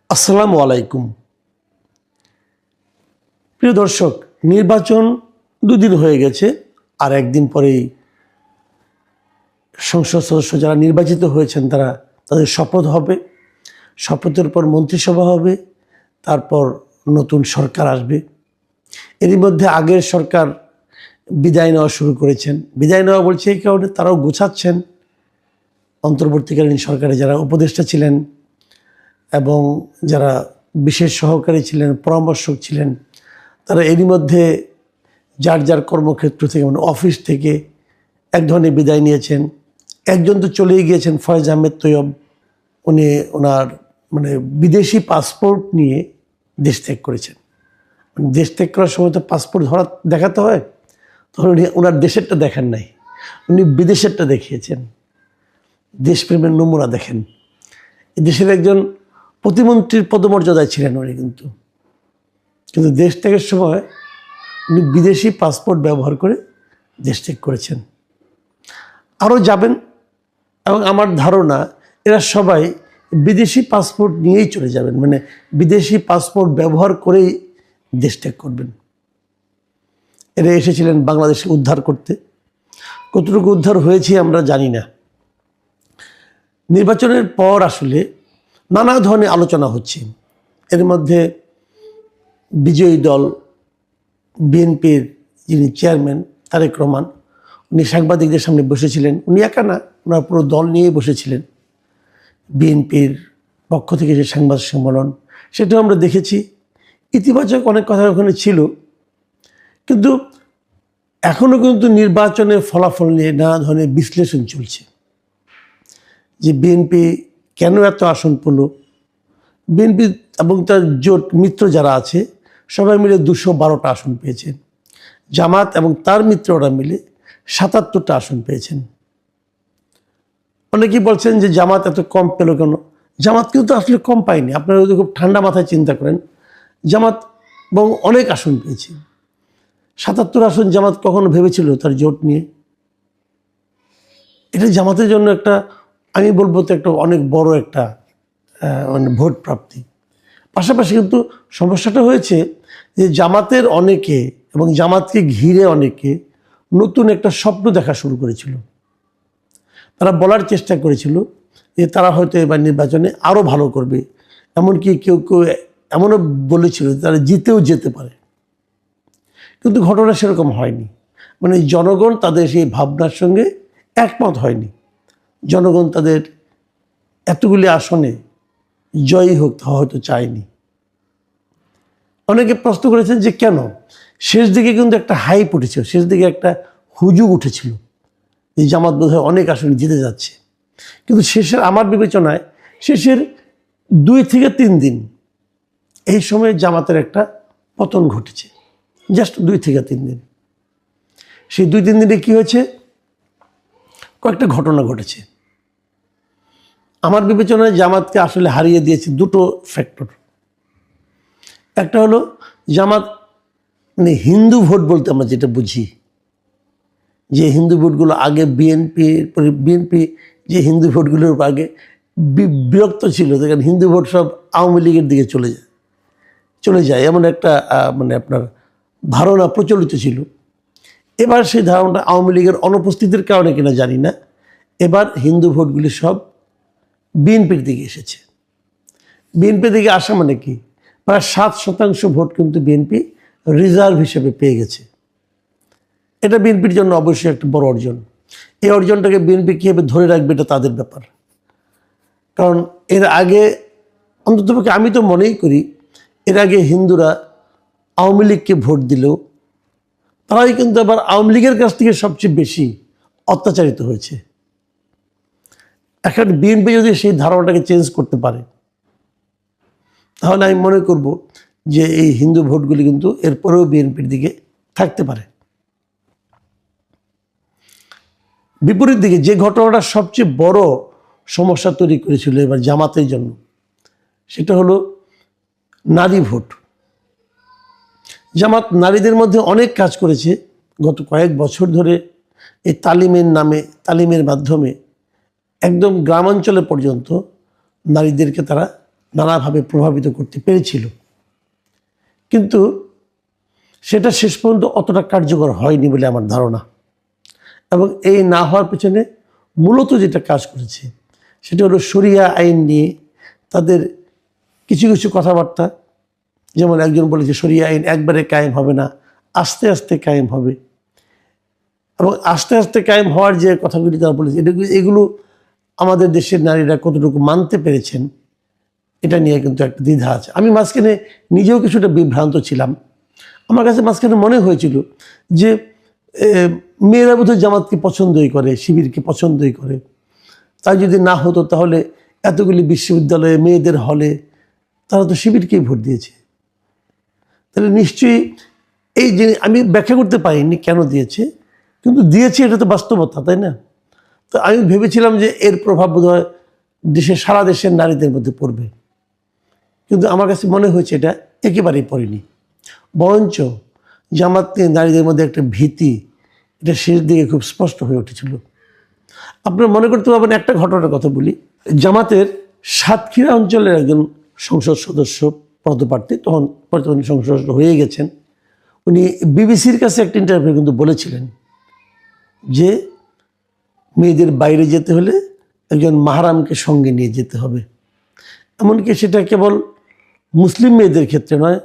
আসসালামু আলাইকুম। প্রিয় দর্শক, নির্বাচন দুদিন হয়ে গেছে, আর একদিন পরেই সংসদ সদস্য যারা নির্বাচিত হয়েছেন তাদের শপথ হবে। শপথের পর মন্ত্রিসভা হবে, তারপর নতুন সরকার আসবে। এরই মধ্যে আগের সরকার বিদায় নেওয়া শুরু করেছেন। বিদায় নেওয়া বলছে এই কারণে তারাও গোছাচ্ছেন অন্তর্বর্তীকালীন সরকারে যারা উপদেষ্টা ছিলেন এবং যারা বিশেষ সহকারী ছিলেন, পরামর্শক ছিলেন, তারা এরই মধ্যে যার যার কর্মক্ষেত্র থেকে মানে অফিস থেকে এক ধরনের বিদায় নিয়েছেন। একজন তো চলেই গিয়েছেন, ফয়েজ আহমেদ তৈয়ব। উনি ওনার বিদেশি পাসপোর্ট নিয়ে দেশ ত্যাগ করেছেন। দেশ ত্যাগ করার সময় তো পাসপোর্ট দেখাতে হয়, তখন উনি ওনার দেশেরটা দেখান নাই, উনি বিদেশেরটা দেখিয়েছেন। দেশপ্রেমের নমুনা দেখেন। দেশের একজন প্রতিমন্ত্রীর পদমর্যাদায় ছিলেন উনি, কিন্তু দেশ ত্যাগের সময় উনি বিদেশি পাসপোর্ট ব্যবহার করে দেশ ত্যাগ করেছেন। আরও যাবেন, এবং আমার ধারণা এরা সবাই বিদেশি পাসপোর্ট নিয়েই চলে যাবেন, বিদেশি পাসপোর্ট ব্যবহার করেই দেশ ত্যাগ করবেন। এরা এসেছিলেন বাংলাদেশকে উদ্ধার করতে। কতটুকু উদ্ধার হয়েছে আমরা জানি না। নির্বাচনের পর আসলে নানা ধরনের আলোচনা হচ্ছে। এর মধ্যে বিজয়ী দল বিএনপির যিনি চেয়ারম্যান তারেক রহমান, উনি সাংবাদিকদের সামনে বসেছিলেন। উনি একা না, ওনার পুরো দল নিয়ে বসেছিলেন। বিএনপির পক্ষ থেকে যে সাংবাদিক সম্মেলন, সেটাও আমরা দেখেছি। ইতিবাচক অনেক কথা ওখানে ছিল, কিন্তু এখনও কিন্তু নির্বাচনের ফলাফল নিয়ে নানা ধরনের বিশ্লেষণ চলছে। যে বিএনপি কেন এত আসন পেল, বিএনপি এবং তার জোট মিত্র যারা আছে সবাই মিলে 212টা আসন পেয়েছেন। জামাত এবং তার মিত্ররা মিলে 77টা আসন পেয়েছেন। অনেকেই বলছেন যে জামাত এত কম পেল কেন। জামাত কিন্তু আসলে কম পায়নি। আপনারা যদি খুব ঠান্ডা মাথায় চিন্তা করেন, জামাত এবং অনেক আসন পেয়েছে। 77 আসন জামাত কখনো ভেবেছিল তার জোট নিয়ে? এটা জামাতের জন্য একটা, আমি বলবো তো একটা অনেক বড় একটা ভোট প্রাপ্তি। পাশাপাশি কিন্তু সমস্যাটা হয়েছে যে জামাতের অনেকে এবং জামাতকে ঘিরে অনেকে নতুন একটা স্বপ্ন দেখা শুরু করেছিল। তারা বলার চেষ্টা করেছিল যে তারা হয়তো এবার নির্বাচনে আরও ভালো করবে। এমনকি কেউ কেউ এমনও বলেছিল তারা জিতেও যেতে পারে। কিন্তু ঘটনা সেরকম হয়নি। জনগণ তাদের সেই ভাবনার সঙ্গে একমত হয়নি। জনগণ তাদের এতগুলি আসনে জয়ী হোক হয়তো চায়নি। অনেকে প্রশ্ন করেছেন যে কেন। শেষ দিকে কিন্তু একটা হাইপ উঠেছিল, শেষ দিকে একটা হুজুগ উঠেছিল যে জামাত বোধহয় অনেক আসনে জিতে যাচ্ছে। কিন্তু আমার বিবেচনায় শেষের 2 থেকে 3 দিন এই সময় জামাতের একটা পতন ঘটেছে। জাস্ট 2 থেকে 3 দিন। সেই 2-3 দিনে কি হয়েছে, কয়েকটা ঘটনা ঘটেছে। আমার বিবেচনায় জামাতকে আসলে হারিয়ে দিয়েছে দুটো ফ্যাক্টর। একটা হলো জামাত হিন্দু ভোট বলতে আমরা যেটা বুঝি, যে হিন্দু ভোটগুলো আগে বিএনপি যে হিন্দু ভোটগুলোর আগে বিরক্ত ছিল, কারণ হিন্দু ভোট সব আওয়ামী লীগের দিকে চলে যায় এমন একটা আপনার ধারণা প্রচলিত ছিল। এবার সেই ধারণাটা আওয়ামী লীগের অনুপস্থিতির কারণে কিনা জানি না, এবার হিন্দু ভোটগুলি সব বিএনপির দিকে এসেছে। বিএনপির দিকে আসা মানে কি, প্রায় 7% ভোট কিন্তু বিএনপি রিজার্ভ হিসেবে পেয়ে গেছে। এটা বিএনপির জন্য অবশ্যই একটা বড় অর্জন। এই অর্জনটাকে বিএনপি কীভাবে ধরে রাখবে এটা তাদের ব্যাপার। কারণ এর আগে অন্ততপক্ষে আমি তো মনেই করি, এর আগে হিন্দুরা আওয়ামী লীগকে ভোট দিলেও তারাই কিন্তু আবার আওয়ামী লীগের কাছ থেকে সবচেয়ে বেশি অত্যাচারিত হয়েছে। এখন বিএনপি যদি সেই ধারণাটাকে চেঞ্জ করতে পারে, তাহলে আমি মনে করব যে এই হিন্দু ভোটগুলি কিন্তু এরপরেও বিএনপির দিকে থাকতে পারে। বিপরীত দিকে যে ঘটনাটা সবচেয়ে বড় সমস্যা তৈরি করেছিল এবার জামাতের জন্য, সেটা হলো নারী ভোট। জামাত নারীদের মধ্যে অনেক কাজ করেছে গত কয়েক বছর ধরে। এই তালিমের মাধ্যমে একদম গ্রামাঞ্চলে পর্যন্ত নারীদেরকে তারা নানাভাবে প্রভাবিত করতে পেরেছিল, কিন্তু সেটা শেষ পর্যন্ত অতটা কার্যকর হয়নি বলে আমার ধারণা। এবং এই না হওয়ার পেছনে মূলত যেটা কাজ করেছে সেটা হলো শরিয়া আইন নিয়ে তাদের কিছু কিছু কথাবার্তা। যেমন একজন বলেছে শরিয়া আইন একবারে কায়েম হবে না, আস্তে আস্তে কায়েম হবে। এবং আস্তে আস্তে কায়েম হওয়ার যে কথাগুলি তারা বলেছে, এগুলো আমাদের দেশের নারীরা কতটুকু মানতে পেরেছেন এটা নিয়ে কিন্তু একটা দ্বিধা আছে। আমি মাঝখানে নিজেও কিছুটা বিভ্রান্ত ছিলাম। আমার কাছে মাঝখানে মনে হয়েছিল যে মেয়েরা বোধহয় জামাতকে পছন্দই করে, শিবিরকে পছন্দই করে। তাই যদি না হতো তাহলে এতগুলি বিশ্ববিদ্যালয়ে মেয়েদের হলে তারা তো শিবিরকেই ভোট দিয়েছে, তাহলে নিশ্চয়ই এই যে আমি ব্যাখ্যা করতে পারিনি কেন দিয়েছে, কিন্তু দিয়েছে এটা তো বাস্তবতা, তাই না? তো আমি ভেবেছিলাম যে এর প্রভাব বোধহয় সারা দেশের নারীদের মধ্যে পড়বে, কিন্তু আমার কাছে মনে হয়েছে এটা একেবারেই পড়েনি। বরঞ্চ জামাত নিয়ে নারীদের মধ্যে একটা ভীতি, এটা শেষ দিকে খুব স্পষ্ট হয়ে উঠেছিল। আপনারা মনে করতে পারবেন, একটা ঘটনার কথা বলি। জামাতের সাতক্ষীরা অঞ্চলের একজন সংসদ সদস্য পদপ্রার্থী, তখন বর্তমানে সংসদ সদস্য হয়ে গেছেন, উনি বিবিসির কাছে একটা ইন্টারভিউ কিন্তু বলেছিলেন যে মেয়েদের বাইরে যেতে হলে একজন মাহরামকে সঙ্গে নিয়ে যেতে হবে। এমনকি সেটা কেবল মুসলিম মেয়েদের ক্ষেত্রে নয়,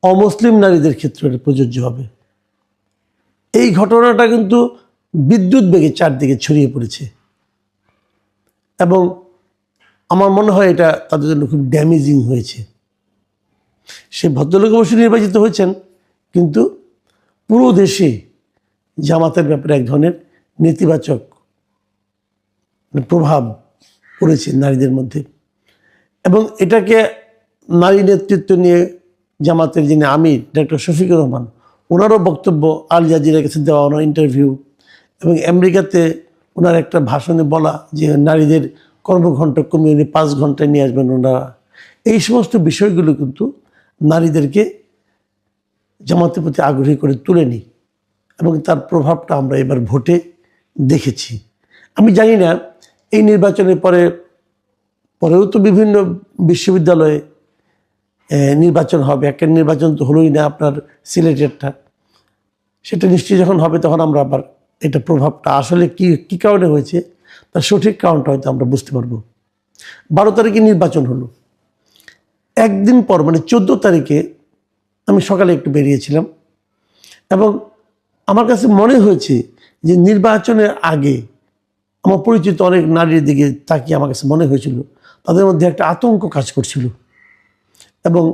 অমুসলিম নারীদের ক্ষেত্রে প্রযোজ্য হবে। এই ঘটনাটা কিন্তু বিদ্যুৎ বেগে চারদিকে ছড়িয়ে পড়েছে এবং আমার মনে হয় এটা তাদের জন্য খুব ড্যামেজিং হয়েছে। সে ভদ্রলোক অবশ্যই নির্বাচিত হয়েছেন, কিন্তু পুরো দেশে জামাতের ব্যাপারে এক ধরনের নেতিবাচক প্রভাব পড়েছে নারীদের মধ্যে। এবং এটাকে নারী নেতৃত্ব নিয়ে জামাতের যিনি আমির ডক্টর শফিকুর রহমান, ওনারও বক্তব্য আল জাজিরার কাছে দেওয়া, ওনার ইন্টারভিউ, এবং আমেরিকাতে ওনার একটা ভাষণে বলা যে নারীদের কর্মঘণ্টা কমিয়ে উনি 5 ঘন্টায় নিয়ে আসবেন ওনারা। এই সমস্ত বিষয়গুলো কিন্তু নারীদেরকে জামাতের প্রতি আগ্রহী করে তুলেনি এবং তার প্রভাবটা আমরা এবার ভোটে দেখেছি। আমি জানি না এই নির্বাচনের পরেও তো বিভিন্ন বিশ্ববিদ্যালয়ে নির্বাচন হবে। একটা নির্বাচন তো হলোই না আপনার সিলেটেরটা, সেটা নিশ্চয়ই যখন হবে তখন আমরা আবার এটা প্রভাবটা আসলে কি কারণে হয়েছে তার সঠিক কারণটা হয়তো আমরা বুঝতে পারবো। 12 তারিখে নির্বাচন হলো, একদিন পর মানে 14 তারিখে আমি সকালে একটু বেরিয়েছিলাম এবং আমার কাছে মনে হয়েছে যে নির্বাচনের আগে আমার পরিচিত অনেক নারীর দিকে তাকিয়ে আমার কাছে মনে হয়েছিল তাদের মধ্যে একটা আতঙ্ক কাজ করছিল। এবং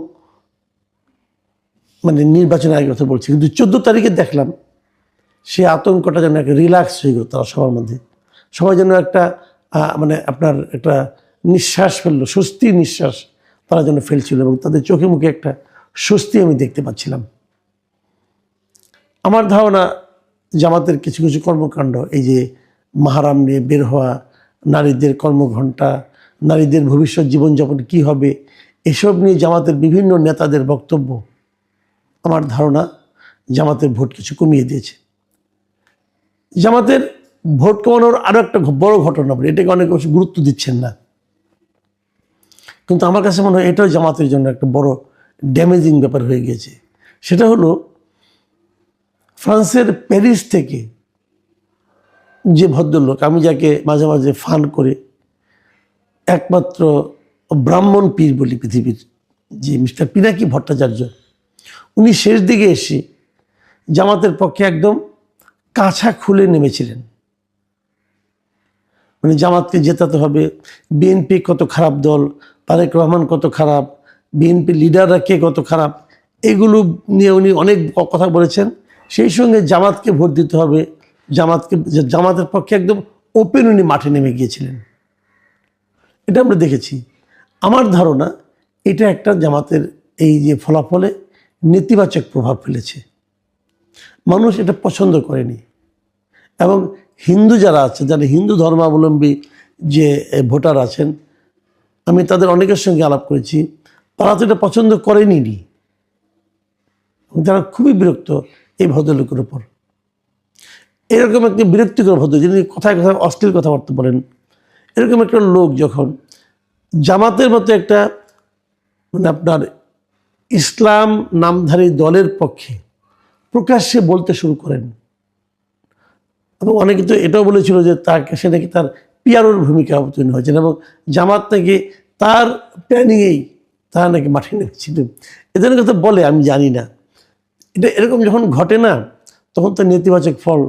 মানে নির্বাচনের আগে কথা বলছি, কিন্তু 14 তারিখে দেখলাম সে আতঙ্কটা যেন একটা রিল্যাক্স হয়ে গেল তারা সবার মধ্যে। সবাই যেন একটা মানে আপনার একটা নিঃশ্বাস ফেললো, স্বস্তির নিঃশ্বাস তারা যেন ফেলছিল এবং তাদের চোখে মুখে একটা স্বস্তি আমি দেখতে পাচ্ছিলাম। আমার ধারণা জামাতের কিছু কিছু কর্মকাণ্ড, এই যে মাহরাম নিয়ে বের হওয়া, নারীদের কর্মঘণ্টা, নারীদের ভবিষ্যৎ জীবনযাপন কি হবে, এসব নিয়ে জামাতের বিভিন্ন নেতাদের বক্তব্য, আমার ধারণা জামাতের ভোট কিছু কমিয়ে দিয়েছে। জামাতের ভোট কমানোর আরও একটা বড় ঘটনা বলে, এটাকে অনেক বেশি গুরুত্ব দিচ্ছেন না, কিন্তু আমার কাছে মনে হয় এটাও জামাতের জন্য একটা বড় ড্যামেজিং ব্যাপার হয়ে গিয়েছে। সেটা হলো ফ্রান্সের প্যারিস থেকে যে ভদ্রলোক, আমি যাকে মাঝে মাঝে ফান করে একমাত্র ব্রাহ্মণ পীর বলি পৃথিবীর, যে মিস্টার পিনাকি ভট্টাচার্য, উনি শেষ দিকে এসে জামাতের পক্ষে একদম কাছা খুলে নেমেছিলেন। মানে জামাতকে জেতাতে হবে, বিএনপি কত খারাপ দল, তারেক রহমান কত খারাপ, বিএনপি লিডাররা কে কত খারাপ, এগুলো নিয়ে উনি অনেক কথা বলেছেন। সেই সঙ্গে জামাতকে ভোট দিতে হবে, জামাতের পক্ষে একদম ওপেন উনি মাঠে নেমে গিয়েছিলেন। এটা আমরা দেখেছি। আমার ধারণা এটা একটা জামাতের এই যে ফলাফলে নেতিবাচক প্রভাব ফেলেছে। মানুষ এটা পছন্দ করেনি এবং হিন্দু যারা আছে, যারা হিন্দু ধর্মাবলম্বী যে ভোটার আছেন, আমি তাদের অনেকের সঙ্গে আলাপ করেছি, তারা তো এটা পছন্দ করেনি। তারা খুবই বিরক্ত এই ভদ্রলোকের উপর। এরকম একটা বিরক্তিকর ভদ্র, যিনি কথায় কথায় অশ্লীল কথাবার্তা বলেন, এরকম একটা লোক যখন জামাতের মতো একটা মানে আপনার ইসলাম নামধারী দলের পক্ষে প্রকাশ্যে বলতে শুরু করেন। এবং অনেকে তো এটাও বলেছিল যে তাকে সে নাকি তার পিয়ারোর ভূমিকা অবতীর্ণ হয়েছেন এবং জামাত নাকি তার প্ল্যানিংয়েই তারা নাকি মাঠে নেমেছিল। এদের কথা বলে আমি জানি না। এটা এরকম যখন ঘটে না তখন তো নেতিবাচক ফল